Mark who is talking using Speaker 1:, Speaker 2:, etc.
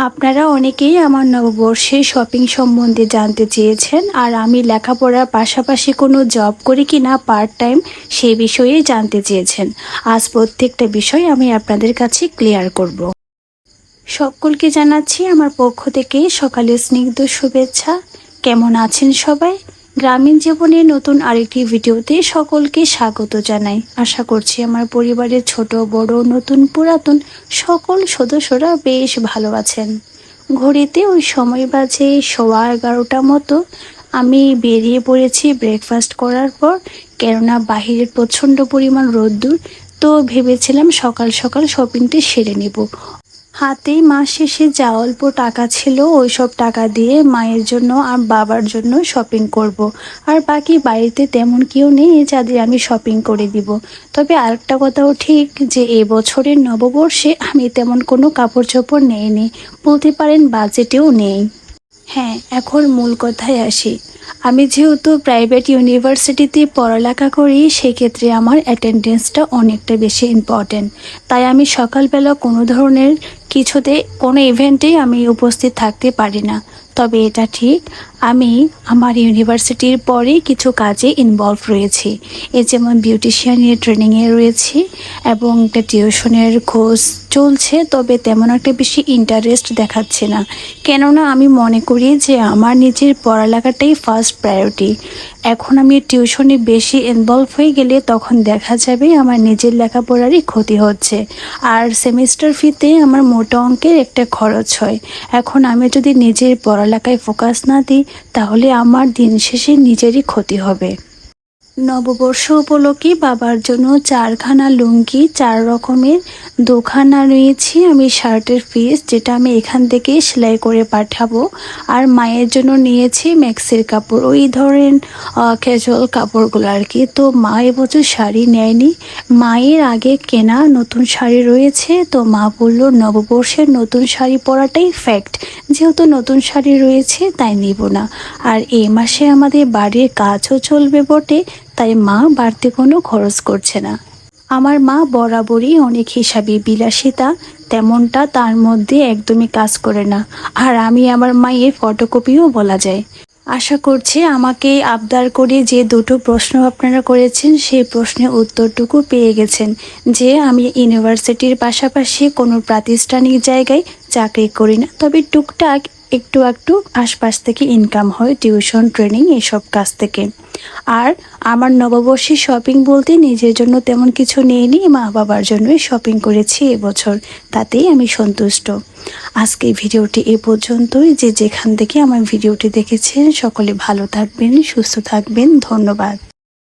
Speaker 1: আপনারা অনেকেই আমার নববর্ষের শপিং সম্বন্ধে জানতে চেয়েছেন, আর আমি লেখাপড়ার পাশাপাশি কোনো জব করি কি না পার্ট টাইম সেই বিষয়ে জানতে চেয়েছেন। আজ প্রত্যেকটা বিষয় আমি আপনাদের কাছে ক্লিয়ার করব। সকলকে জানাচ্ছি আমার পক্ষ থেকে সকালে স্নিগ্ধ শুভেচ্ছা। কেমন আছেন সবাই? গ্রামীণ জীবনের নতুন আরেকটি ভিডিওতে সকলকে স্বাগত জানাই। আশা করছি আমার পরিবারের ছোট বড় নতুন পুরাতন সকল সদস্যরা বেশ ভালো আছেন। ঘড়িতে ওই সময় বাজে 11:15 মতো। আমি বেরিয়ে পড়েছি ব্রেকফাস্ট করার পর, কেননা বাহিরের প্রচণ্ড পরিমাণ রোদ্দুর। তো ভেবেছিলাম সকাল সকাল শপিংটা সেরে নেব। হাতে মাস শেষে যা অল্প টাকা ছিল ওই সব টাকা দিয়ে মায়ের জন্য আর বাবার জন্য শপিং করব। আর বাকি বাড়িতে তেমন কেউ নেই যাদের আমি শপিং করে দিব। তবে আরেকটা কথাও ঠিক যে এবছরের নববর্ষে আমি তেমন কোনো কাপড় চোপড় নেইনি, বলতে পারেন বাজেটেও নেই। হ্যাঁ, এখন মূল কথায় আসি। আমি যেহেতু প্রাইভেট ইউনিভার্সিটিতে পড়ালেখা করি, সেক্ষেত্রে আমার অ্যাটেন্ডেন্সটা অনেকটা বেশি ইম্পর্ট্যান্ট। তাই আমি সকালবেলা কোনো ধরনের কিছুতে কোনো ইভেন্টেই আমি উপস্থিত থাকতে পারি না। তবে এটা ঠিক, আমি আমার ইউনিভার্সিটির পরে কিছু কাজে ইনভলভ রয়েছি। যেমন বিউটিশিয়ানের ট্রেনিংয়ে রয়েছি এবং একটা টিউশনের কোর্স চলছে, তবে তেমন একটা বেশি ইন্টারেস্ট দেখাচ্ছে না। কেননা আমি মনে করি যে আমার নিজের পড়ালেখাটাই ফার্স্ট প্রায়োরিটি। এখন আমি টিউশনে বেশি ইনভলভ হয়ে গেলে তখন দেখা যাবে আমার নিজের লেখাপড়ারই ক্ষতি হচ্ছে। আর সেমিস্টার ফিতে আমার মোটা অঙ্কের একটা খরচ হয়। এখন আমি যদি নিজের পড়ালেখায় ফোকাস না দিই তাহলে আমার দিন শেষে নিজেরই ক্ষতি হবে। নববর্ষ উপলক্ষে বাবার জন্য 4খানা লুঙ্গি 4 রকমের 2খানা নিয়েছি আমি শার্টের পিস, যেটা আমি এখান থেকে সেলাই করে পাঠাবো। আর মায়ের জন্য নিয়েছি ম্যাক্সির কাপড়, ওই ধরেন ক্যাজুয়াল কাপড়গুলো আর কি। তো মা এবছর শাড়ি নেয়নি, মায়ের আগে কেনা নতুন শাড়ি রয়েছে। তো মা বলল নববর্ষের নতুন শাড়ি পরাটাই ফ্যাক্ট, যেহেতু নতুন শাড়ি রয়েছে তাই নিব না। আর এই মাসে আমাদের বাড়ির কাজও চলবে বটে, তাই মা বাড়তি কোনো খরচ করছে না। আমার মা বরাবরই অনেক হিসাবী বিলাসিতা, তেমনটা তার মধ্যে একদমই কাজ করে না। আর আমি আমার মায়ের ফটোকপিও বলা যায়। আশা করছি আমাকে আবদার করে যে দুটো প্রশ্ন আপনারা করেছেন সেই প্রশ্নের উত্তরটুকু পেয়ে গেছেন, যে আমি ইউনিভার্সিটির পাশাপাশি কোনো প্রাতিষ্ঠানিক জায়গায় চাকরি করি না, তবে টুকটাক একটু একটু আশপাশ থেকে ইনকাম হয় টিউশন ট্রেনিং এসব কাজ থেকে। আর আমার নববর্ষের শপিং বলতে নিজের জন্য তেমন কিছু নেইনি, মা বাবার জন্যই শপিং করেছি এবছর, তাতেই আমি সন্তুষ্ট। আজকে ভিডিওটি এ পর্যন্তই। যে যেখান থেকে আমার ভিডিওটি দেখেছেন সকলে ভালো থাকবেন, সুস্থ থাকবেন। ধন্যবাদ।